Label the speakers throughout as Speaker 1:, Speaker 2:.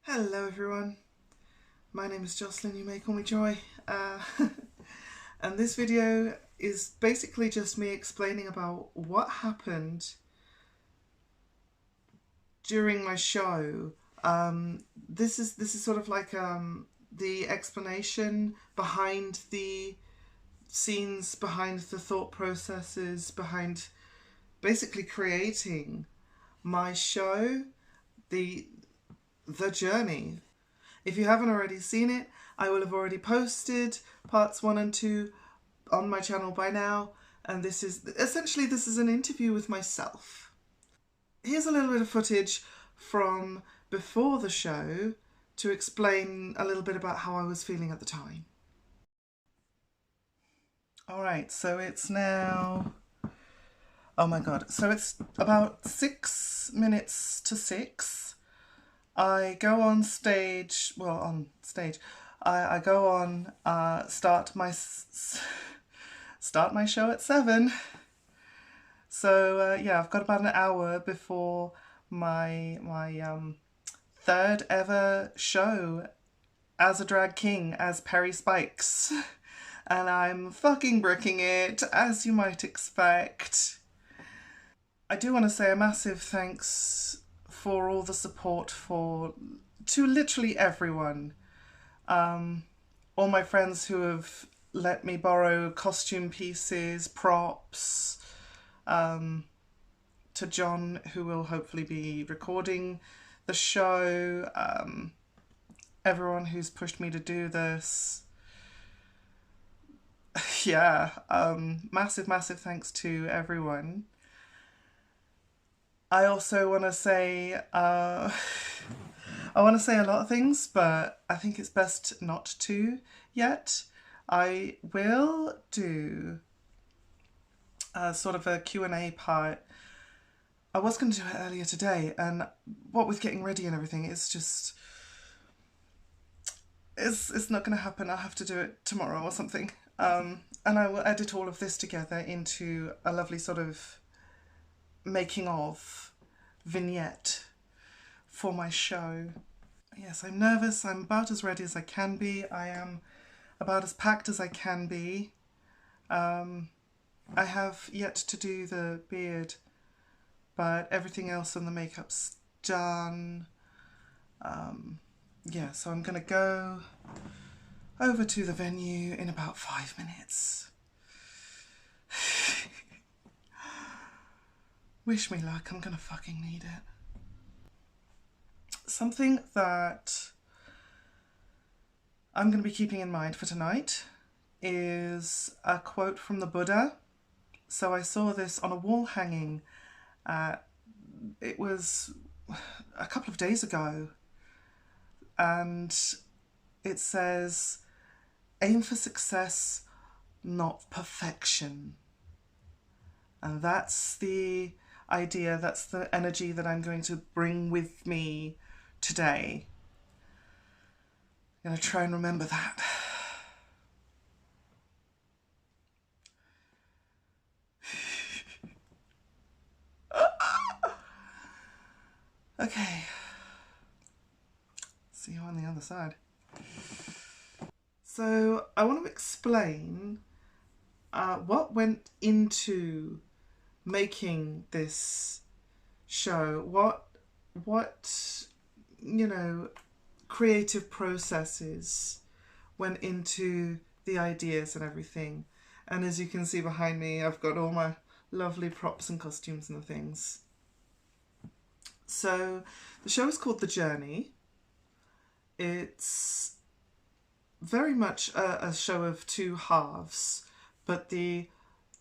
Speaker 1: Hello everyone, my name is Jocelyn, you may call me Joy, and this video is basically just me explaining about what happened during my show. This is sort of like the explanation behind the scenes, behind the thought processes, behind basically creating my show, the the journey. If you haven't already seen it, I will have already posted parts 1 and 2 on my channel by now, and this is an interview with myself. Here's a little bit of footage from before the show to explain a little bit about how I was feeling at the time. Alright, so it's now... Oh my god, so it's about 6 minutes to 6. I go on stage, I go on, start my show at 7. So yeah, I've got about an hour before my third ever show as a drag king, as Perry Spikes. And I'm fucking bricking it, as you might expect. I do want to say a massive thanks for all the support to literally everyone. All my friends who have let me borrow costume pieces, props, to John, who will hopefully be recording the show, everyone who's pushed me to do this. Yeah, massive thanks to everyone. I also want to say, I want to say a lot of things, but I think it's best not to yet. I will do sort of a Q&A part. I was going to do it earlier today, and what with getting ready and everything, it's not going to happen. I'll have to do it tomorrow or something. And I will edit all of this together into a lovely sort of making of vignette for my show. Yes, I'm nervous. I'm about as ready as I can be. I am about as packed as I can be. I have yet to do the beard, but everything else on the makeup's done. Yeah, so I'm gonna go over to the venue in about 5 minutes. Wish me luck, I'm gonna fucking need it. Something that I'm gonna be keeping in mind for tonight is a quote from the Buddha. So I saw this on a wall hanging. It was a couple of days ago, and it says, "Aim for success, not perfection." And that's the idea, that's the energy that I'm going to bring with me today. I'm going to try and remember that. Okay. See you on the other side. So I want to explain what went into making this show. What creative processes went into the ideas and everything. And as you can see behind me, I've got all my lovely props and costumes and things. So the show is called The Journey. It's very much a show of two halves, but the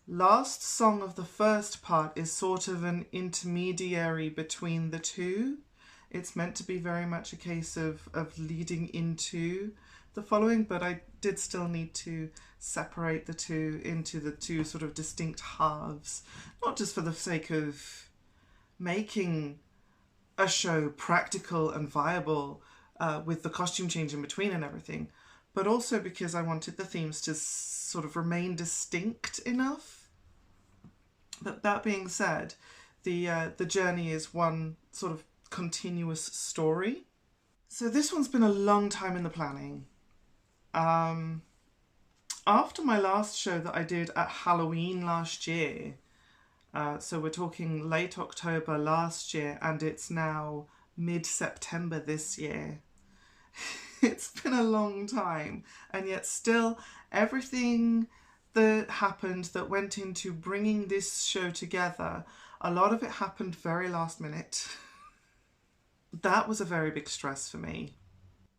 Speaker 1: last song of the first part is sort of an intermediary between the two. It's meant to be very much a case of leading into the following, but I did still need to separate the two into the two sort of distinct halves, not just for the sake of making a show practical and viable with the costume change in between and everything, but also because I wanted the themes to sort of remain distinct enough. But that being said, the journey is one sort of continuous story. So this one's been a long time in the planning. Um, After my last show that I did at Halloween last year, so we're talking late October last year, and it's now mid-September this year. It's been a long time, and yet still everything that happened that went into bringing this show together, a lot of it happened very last minute. That was a very big stress for me.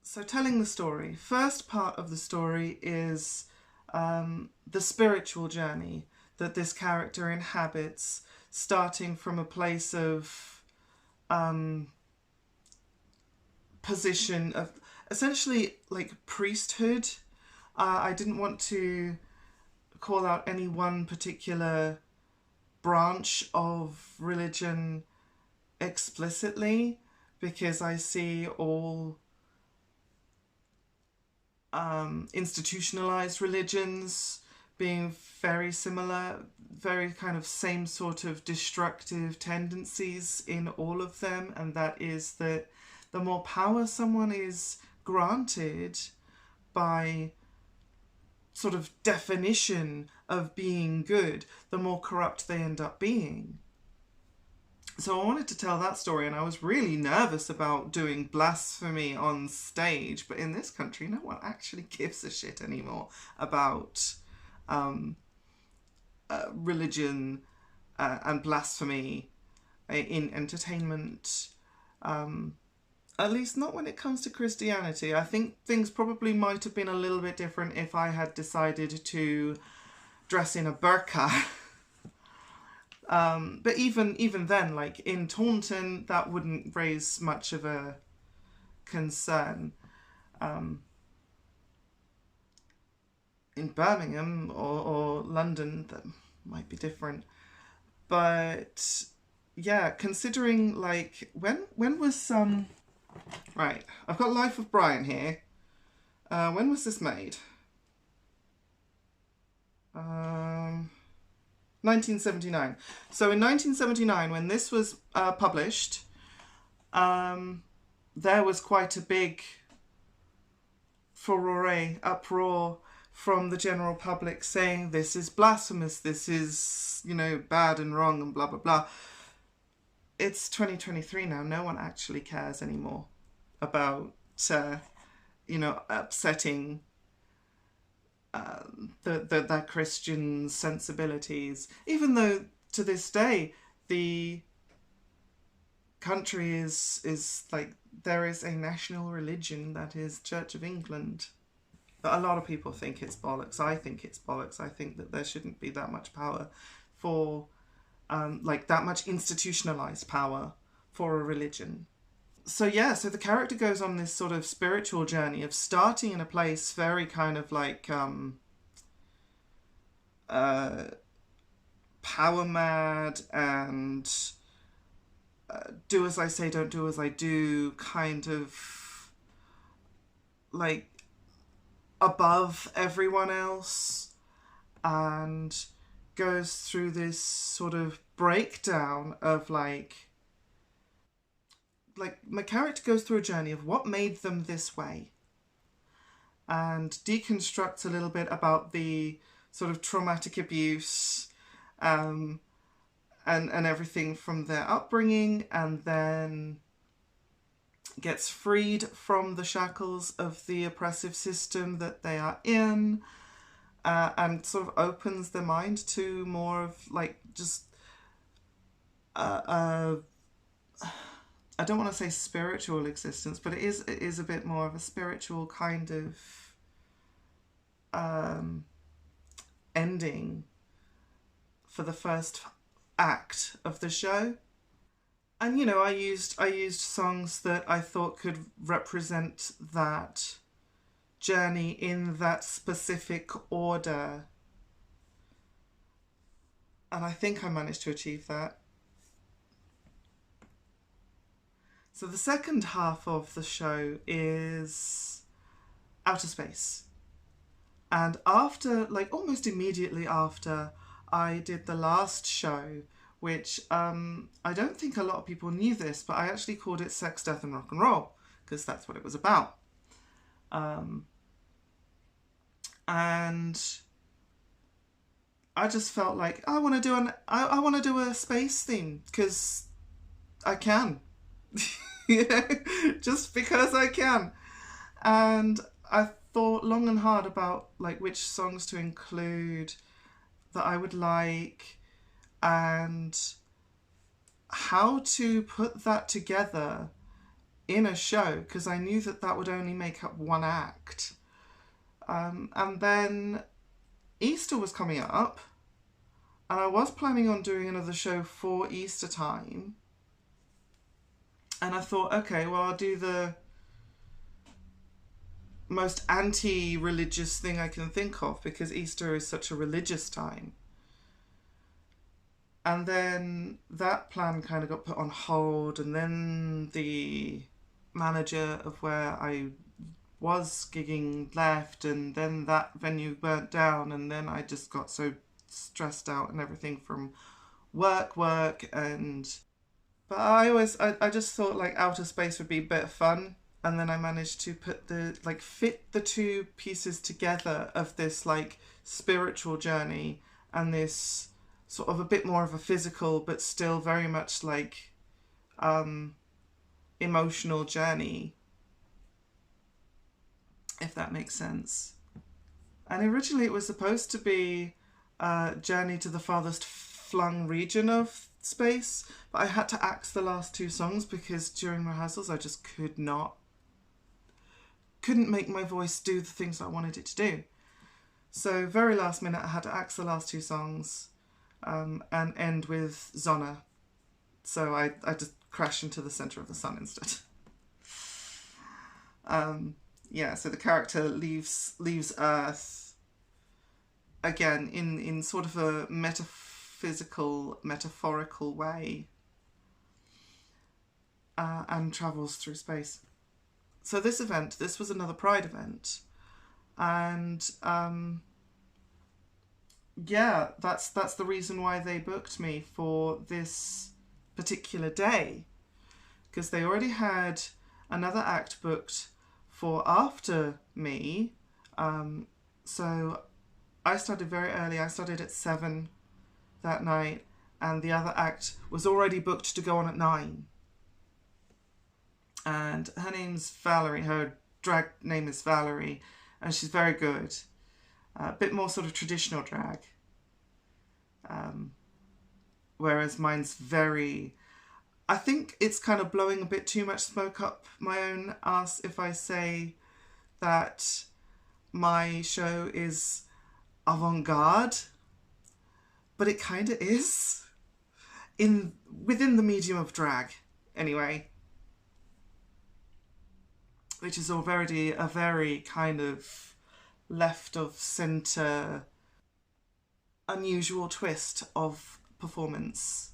Speaker 1: So, telling the story. First part of the story is the spiritual journey that this character inhabits, starting from a place of position of essentially like priesthood. I didn't want to call out any one particular branch of religion explicitly because I see all institutionalized religions being very similar, very kind of same sort of destructive tendencies in all of them, and that is that the more power someone is granted by sort of definition of being good, the more corrupt they end up being. So I wanted to tell that story, and I was really nervous about doing blasphemy on stage, but in this country no one actually gives a shit anymore about religion and blasphemy in entertainment. At least not when it comes to Christianity. I think things probably might have been a little bit different if I had decided to dress in a burqa. But even then, like in Taunton, that wouldn't raise much of a concern. In Birmingham or London, that might be different. But yeah, considering like when was right, I've got Life of Brian here. When was this made? 1979. So in 1979, when this was published, there was quite a big furore, uproar from the general public saying this is blasphemous, this is, bad and wrong and blah, blah, blah. It's 2023 now. No one actually cares anymore about, upsetting the Christian sensibilities. Even though to this day the country is like there is a national religion that is Church of England. But a lot of people think it's bollocks. I think it's bollocks. I think that there shouldn't be that much power for that much institutionalized power for a religion. So so the character goes on this sort of spiritual journey of starting in a place very kind of like power mad and do as I say, don't do as I do, kind of like above everyone else, and goes through this sort of breakdown of like my character goes through a journey of what made them this way and deconstructs a little bit about the sort of traumatic abuse and everything from their upbringing, and then gets freed from the shackles of the oppressive system that they are in, and sort of opens their mind to more of like just I don't want to say spiritual existence, but it is a bit more of a spiritual kind of ending for the first act of the show. And I used songs that I thought could represent that journey in that specific order. And I think I managed to achieve that. So the second half of the show is outer space. And after, like almost immediately after I did the last show, which I don't think a lot of people knew this, but I actually called it Sex, Death and Rock and Roll, because that's what it was about. And I just felt like I want to do I want to do a space theme because I can. You know, just because I can. And I thought long and hard about like which songs to include that I would like and how to put that together in a show, because I knew that that would only make up one act. And then Easter was coming up, and I was planning on doing another show for Easter time. And I thought, okay, well, I'll do the most anti-religious thing I can think of, because Easter is such a religious time. And then that plan kind of got put on hold, and then the manager of where I was gigging left, and then that venue burnt down, and then I just got so stressed out and everything from work, and but I just thought like outer space would be a bit of fun, and then I managed to fit the two pieces together of this like spiritual journey and this sort of a bit more of a physical but still very much like emotional journey, if that makes sense. And originally it was supposed to be a journey to the farthest flung region of space, but I had to axe the last two songs because during rehearsals I just couldn't make my voice do the things I wanted it to do. So very last minute I had to axe the last two songs and end with Zona. So I just crashed into the centre of the sun instead. So the character leaves Earth again in sort of a metaphorical way, and travels through space. So this was another Pride event, and that's the reason why they booked me for this particular day, because they already had another act booked for after me. So I started very early. I started at 7 that night, and the other act was already booked to go on at 9. And her name's Valerie. Her drag name is Valerie, and she's very good. A bit more sort of traditional drag. Whereas mine's very... I think it's kind of blowing a bit too much smoke up my own ass if I say that my show is avant-garde, but it kind of is within the medium of drag anyway, which is already a very kind of left of centre unusual twist of performance.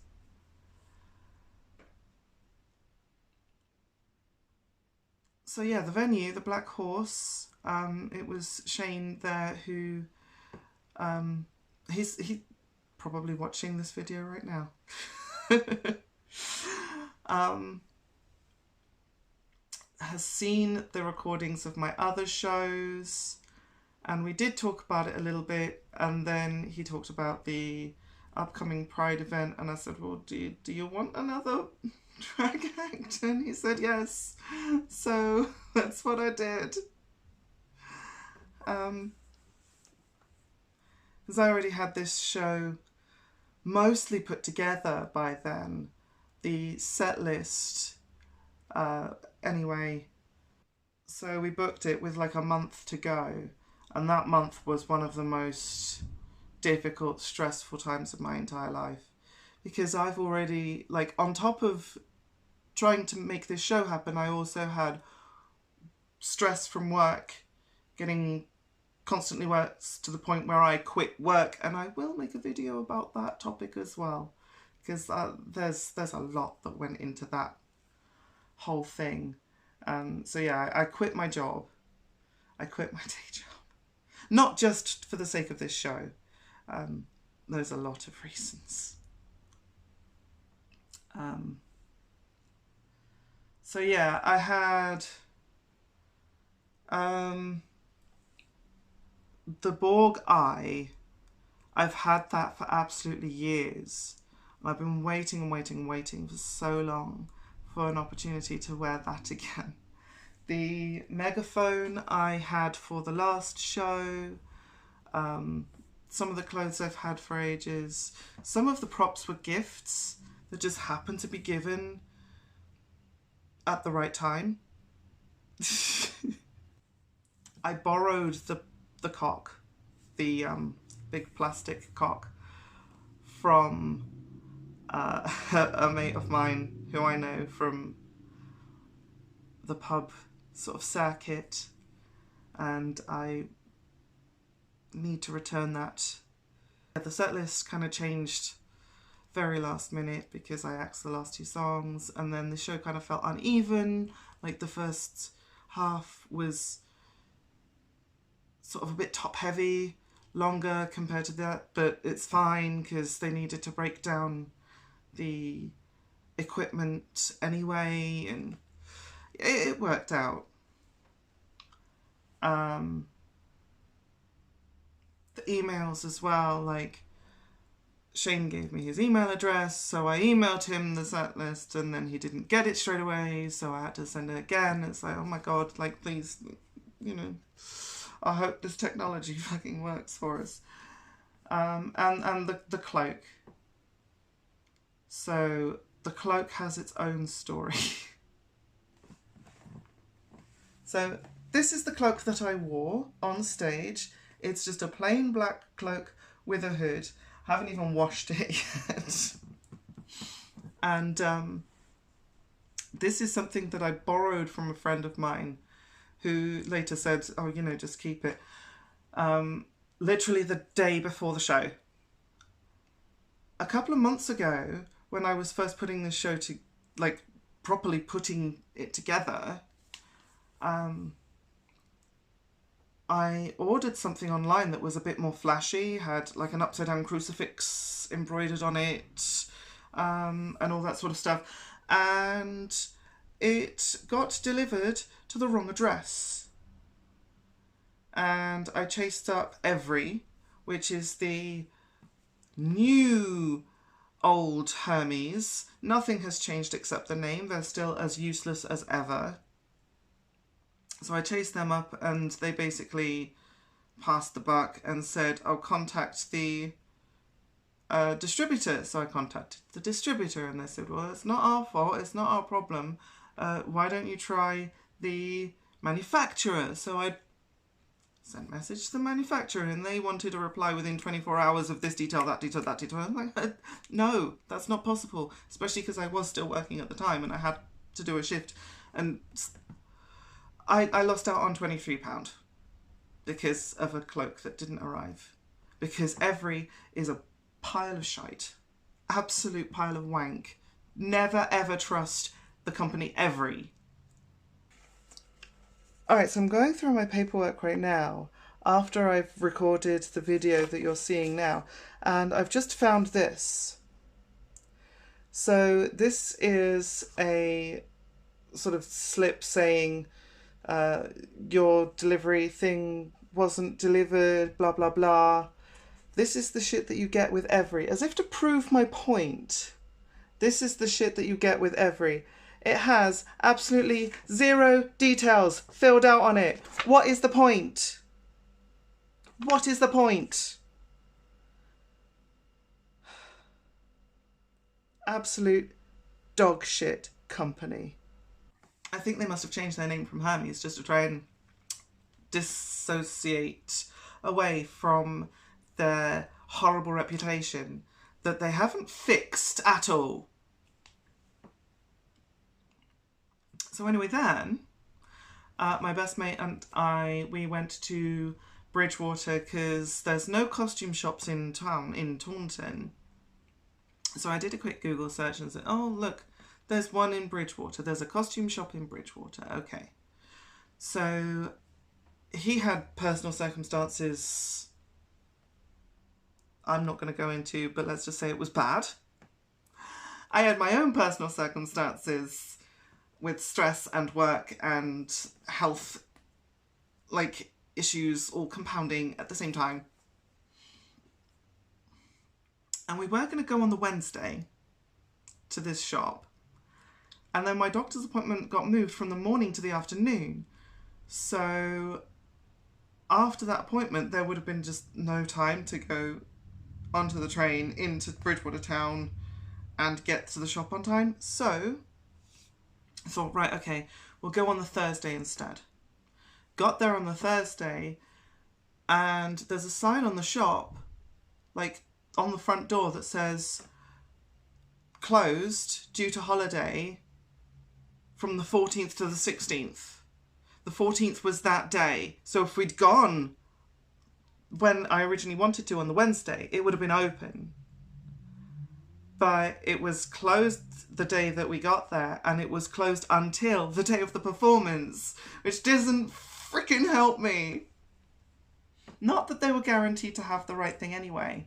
Speaker 1: So yeah, the venue, the Black Horse, it was Shane there who, he's probably watching this video right now. Has seen the recordings of my other shows, and we did talk about it a little bit, and then he talked about the upcoming Pride event, and I said, well, do you want another drag act? And he said yes, so that's what I did. Because I already had this show mostly put together by then, the set list anyway, so we booked it with like a month to go, and that month was one of the most difficult, stressful times of my entire life, because I've already, like, on top of trying to make this show happen, I also had stress from work, getting constantly worse to the point where I quit work, and I will make a video about that topic as well, because there's a lot that went into that whole thing. So yeah, I quit my job. I quit my day job. Not just for the sake of this show. There's a lot of reasons. So yeah, I had the Borg Eye. I've had that for absolutely years. I've been waiting and waiting and waiting for so long for an opportunity to wear that again. The megaphone I had for the last show. Some of the clothes I've had for ages. Some of the props were gifts that just happened to be given at the right time. I borrowed the cock, the big plastic cock, from a mate of mine who I know from the pub sort of circuit, and I need to return that. The set list kind of changed very last minute because I axed the last two songs, and then the show kind of felt uneven. Like the first half was sort of a bit top heavy, longer compared to that, but it's fine because they needed to break down the equipment anyway, and it worked out. The emails as well, like Shane gave me his email address, so I emailed him the set list, and then he didn't get it straight away, so I had to send it again. It's like, oh my god, like, please, you know, I hope this technology fucking works for us. And the cloak. So the cloak has its own story. So this is the cloak that I wore on stage. It's just a plain black cloak with a hood. Haven't even washed it yet. And this is something that I borrowed from a friend of mine who later said, oh, you know, just keep it. Literally the day before the show. A couple of months ago, when I was first putting this show to, like, properly putting it together, I ordered something online that was a bit more flashy, had like an upside down crucifix embroidered on it, and all that sort of stuff. And it got delivered to the wrong address. And I chased up Every, which is the new old Hermes. Nothing has changed except the name. They're still as useless as ever. So I chased them up, and they basically passed the buck and said, I'll contact the distributor. So I contacted the distributor, and they said, well, it's not our fault, it's not our problem. Why don't you try the manufacturer? So I sent a message to the manufacturer, and they wanted a reply within 24 hours of this detail, that detail, that detail. I'm like, no, that's not possible, especially because I was still working at the time and I had to do a shift. And I lost out on £23 because of a cloak that didn't arrive. Because Every is a pile of shite. Absolute pile of wank. Never ever trust the company Every. Alright, so I'm going through my paperwork right now after I've recorded the video that you're seeing now, and I've just found this. So this is a sort of slip saying your delivery thing wasn't delivered, blah blah blah. This is the shit that you get with Every. As if to prove my point, this is the shit that you get with Every. It has absolutely zero details filled out on it. What is the point? What is the point? Absolute dog shit company. I think they must have changed their name from Hermes just to try and dissociate away from their horrible reputation that they haven't fixed at all. So anyway, then my best mate and I, we went to Bridgewater because there's no costume shops in town, in Taunton. So I did a quick Google search and said, oh, look, there's one in Bridgewater. There's a costume shop in Bridgewater. Okay. So he had personal circumstances I'm not going to go into, but let's just say it was bad. I had my own personal circumstances with stress and work and health like issues all compounding at the same time. And we were going to go on the Wednesday to this shop. And then my doctor's appointment got moved from the morning to the afternoon. So after that appointment, there would have been just no time to go onto the train into Bridgewater Town and get to the shop on time. So I thought, right, okay, we'll go on the Thursday instead. Got there on the Thursday, and there's a sign on the shop, like on the front door, that says closed due to holiday from the 14th to the 16th. The 14th was that day. So if we'd gone when I originally wanted to on the Wednesday, it would have been open. But it was closed the day that we got there, and it was closed until the day of the performance, which doesn't freaking help me. Not that they were guaranteed to have the right thing anyway.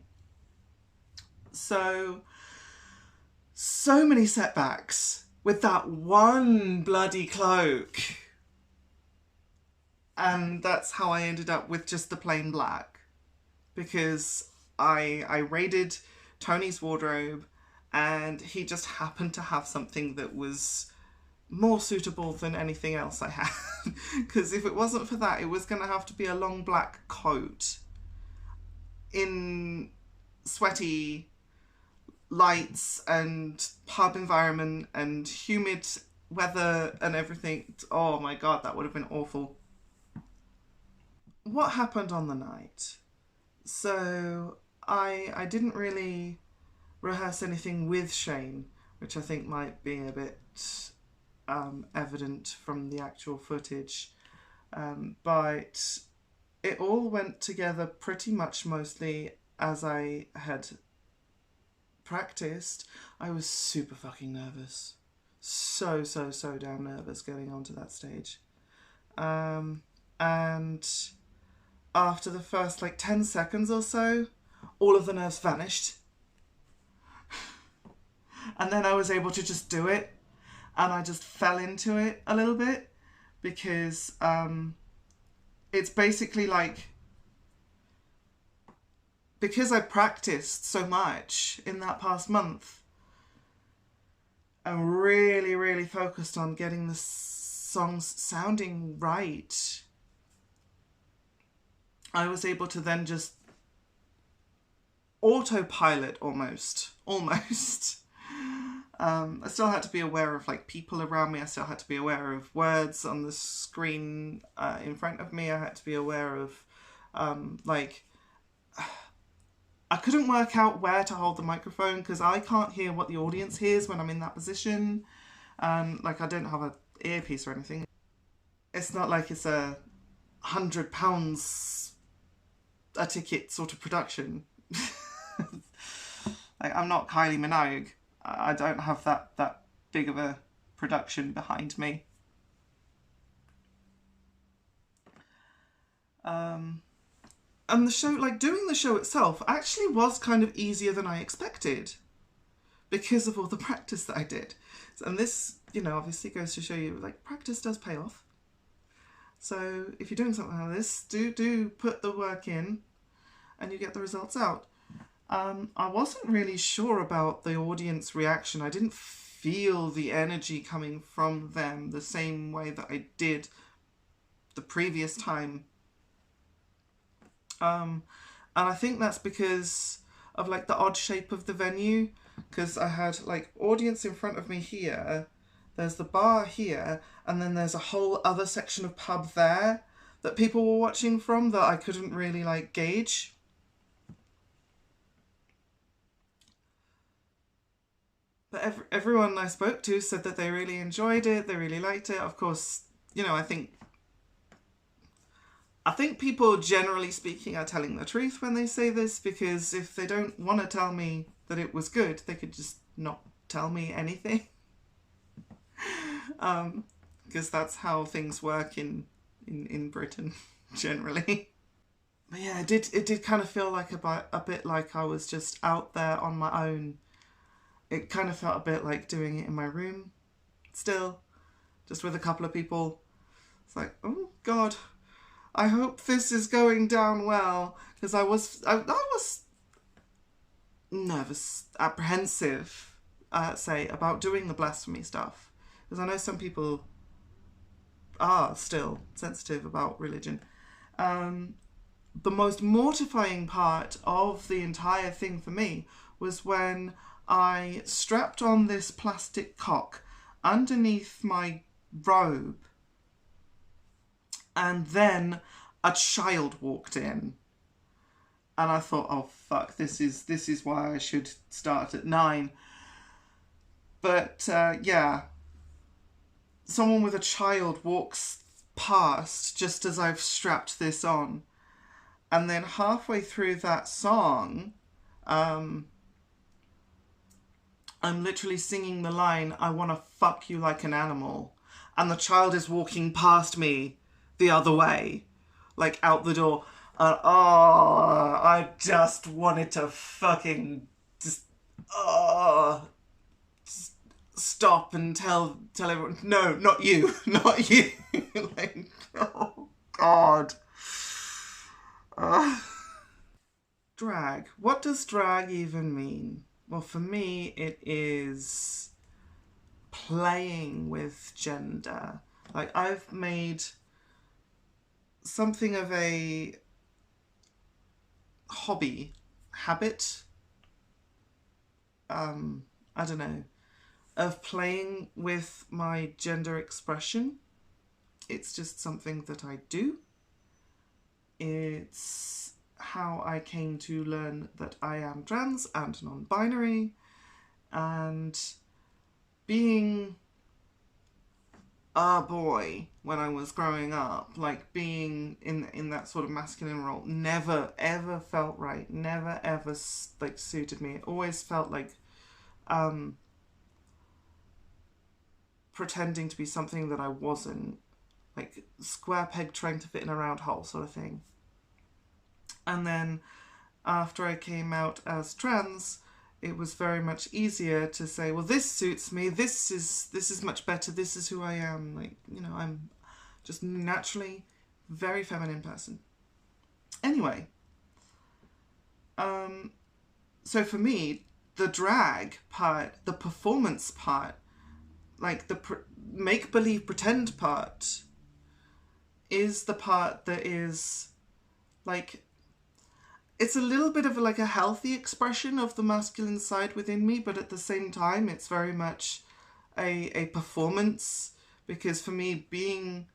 Speaker 1: So many setbacks with that one bloody cloak. And that's how I ended up with just the plain black. Because I raided Tony's wardrobe, and he just happened to have something that was more suitable than anything else I had. Because if it wasn't for that, it was going to have to be a long black coat in sweaty lights and pub environment and humid weather and everything. Oh my God, that would have been awful. What happened on the night? So I didn't really rehearse anything with Shane, which I think might be a bit evident from the actual footage. But it all went together pretty much mostly as I had practiced. I was super fucking nervous. So damn nervous getting onto that stage. And after the first 10 seconds or so, all of the nerves vanished. And then I was able to just do it. And I just fell into it a little bit. Because it's basically because I practiced so much in that past month, I'm really focused on getting the songs sounding right. I was able to then just autopilot almost. I still had to be aware of people around me. I still had to be aware of words on the screen in front of me. I had to be aware of I couldn't work out where to hold the microphone because I can't hear what the audience hears when I'm in that position. I don't have an earpiece or anything. It's not like it's £100 a ticket sort of production. I'm not Kylie Minogue. I don't have that big of a production behind me. And the show, doing the show itself actually was kind of easier than I expected because of all the practice that I did. And this, obviously goes to show you, practice does pay off. So if you're doing something like this, do put the work in and you get the results out. I wasn't really sure about the audience reaction. I didn't feel the energy coming from them the same way that I did the previous time. And I think that's because of the odd shape of the venue, because I had audience in front of me here, there's the bar here, and then there's a whole other section of pub there that people were watching from that I couldn't really gauge. But everyone I spoke to said that they really enjoyed it, they really liked it. Of course, I think people, generally speaking, are telling the truth when they say this, because if they don't want to tell me that it was good, they could just not tell me anything. Because that's how things work in Britain, generally. But yeah, it did kind of feel a bit like I was just out there on my own. It kind of felt a bit like doing it in my room still. just with a couple of people. It's like, oh God, I hope this is going down well, because I was nervous, apprehensive, say, about doing the blasphemy stuff, because I know some people are still sensitive about religion. The most mortifying part of the entire thing for me was when I strapped on this plastic cock underneath my robe, and then a child walked in. And I thought, oh fuck, this is why I should start at 9. But yeah, someone with a child walks past just as I've strapped this on. And then halfway through that song, I'm literally singing the line, I want to fuck you like an animal. And the child is walking past me the other way, like out the door. And I just wanted to fucking just stop and tell everyone, no, not you, not you. Like, oh God. Drag. What does drag even mean? Well, for me, it is playing with gender. Like, I've made something of a habit, I don't know, of playing with my gender expression. It's just something that I do. It's how I came to learn that I am trans and non-binary, and being a boy when I was growing up, like being in that sort of masculine role, never ever felt right, never ever like suited me. It always felt like pretending to be something that I wasn't, like square peg trying to fit in a round hole sort of thing. And then after I came out as trans, it was very much easier to say, well, this suits me, this is much better, this is who I am. Like, you know, I'm just naturally very feminine person. Anyway, so for me, the drag part, the performance part, like the make-believe pretend part, is the part that is like, it's a little bit of like a healthy expression of the masculine side within me, but at the same time, it's very much a performance, because for me, being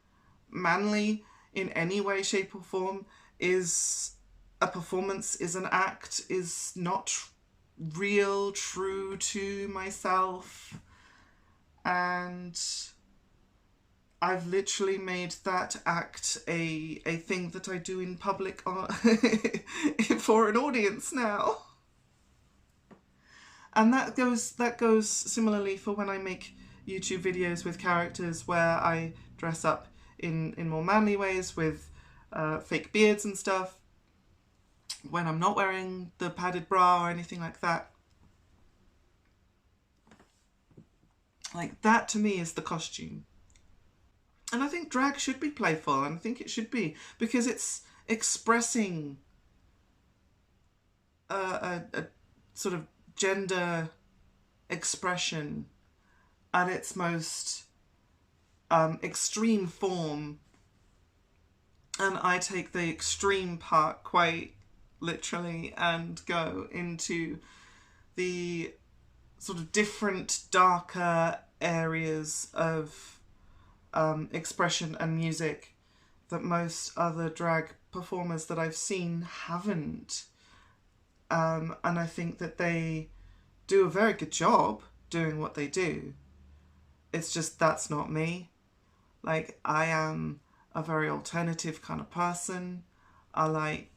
Speaker 1: manly in any way, shape or form is a performance, is an act, is not real, true to myself. And I've literally made that act a thing that I do in public for an audience now. And that goes similarly for when I make YouTube videos with characters where I dress up in more manly ways with fake beards and stuff, when I'm not wearing the padded bra or anything like that. Like, that to me is the costume. And I think drag should be playful, and I think it should be, because it's expressing a sort of gender expression at its most extreme form. And I take the extreme part quite literally and go into the sort of different, darker areas of expression and music that most other drag performers that I've seen haven't. And I think that they do a very good job doing what they do. It's just that's not me. Like, I am a very alternative kind of person. I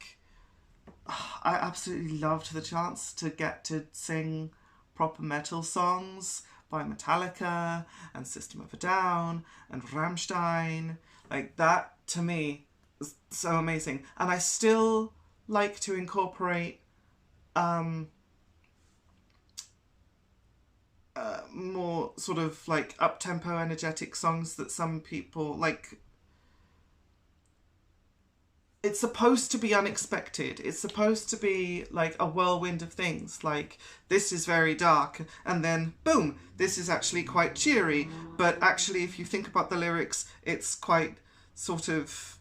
Speaker 1: absolutely loved the chance to get to sing proper metal songs by Metallica and System of a Down and Rammstein. Like, that to me is so amazing. And I still like to incorporate more sort of like up-tempo energetic songs that some people like. It's supposed to be unexpected. It's supposed to be like a whirlwind of things. Like, this is very dark, and then boom, this is actually quite cheery. But actually, if you think about the lyrics, it's quite sort of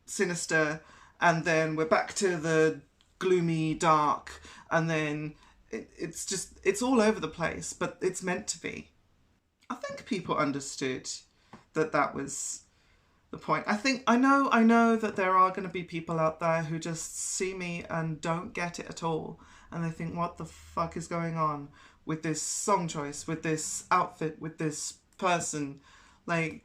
Speaker 1: sinister. And then we're back to the gloomy, dark, and then it's all over the place. But it's meant to be. I think people understood that was the point. I know that there are going to be people out there who just see me and don't get it at all, and they think, what the fuck is going on with this song choice, with this outfit, with this person? Like,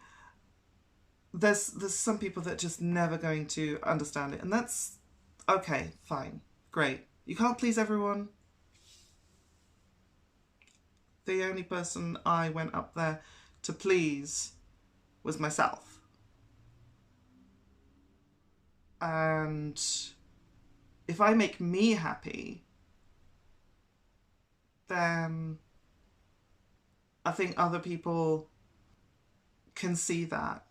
Speaker 1: there's some people that are just never going to understand it, and that's okay, fine, great. You can't please everyone. The only person I went up there to please was myself. And if I make me happy, then I think other people can see that.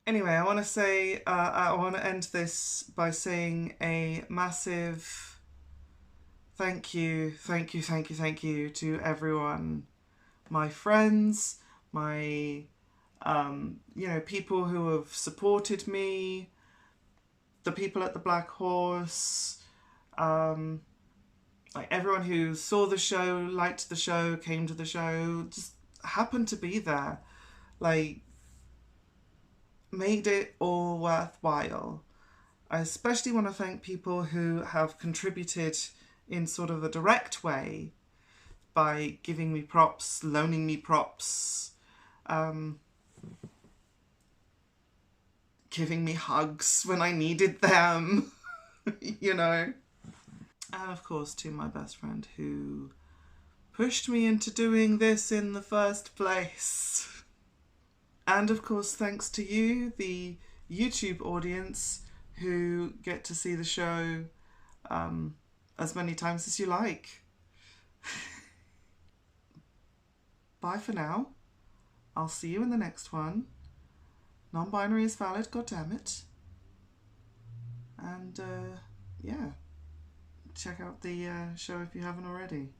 Speaker 1: Anyway, I want to end this by saying a massive thank you to everyone. My friends, my, people who have supported me, the people at the Black Horse, like everyone who saw the show, liked the show, came to the show, just happened to be there, like, made it all worthwhile. I especially want to thank people who have contributed in sort of a direct way by giving me props, loaning me props, giving me hugs when I needed them, you know. And of course to my best friend who pushed me into doing this in the first place. And of course thanks to you, the YouTube audience, who get to see the show as many times as you like. Bye for now. I'll see you in the next one. Non-binary is valid, goddammit. And yeah, check out the show if you haven't already.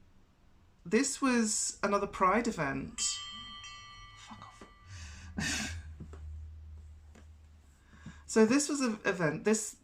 Speaker 1: This was another Pride event. Fuck off. So this was an event. This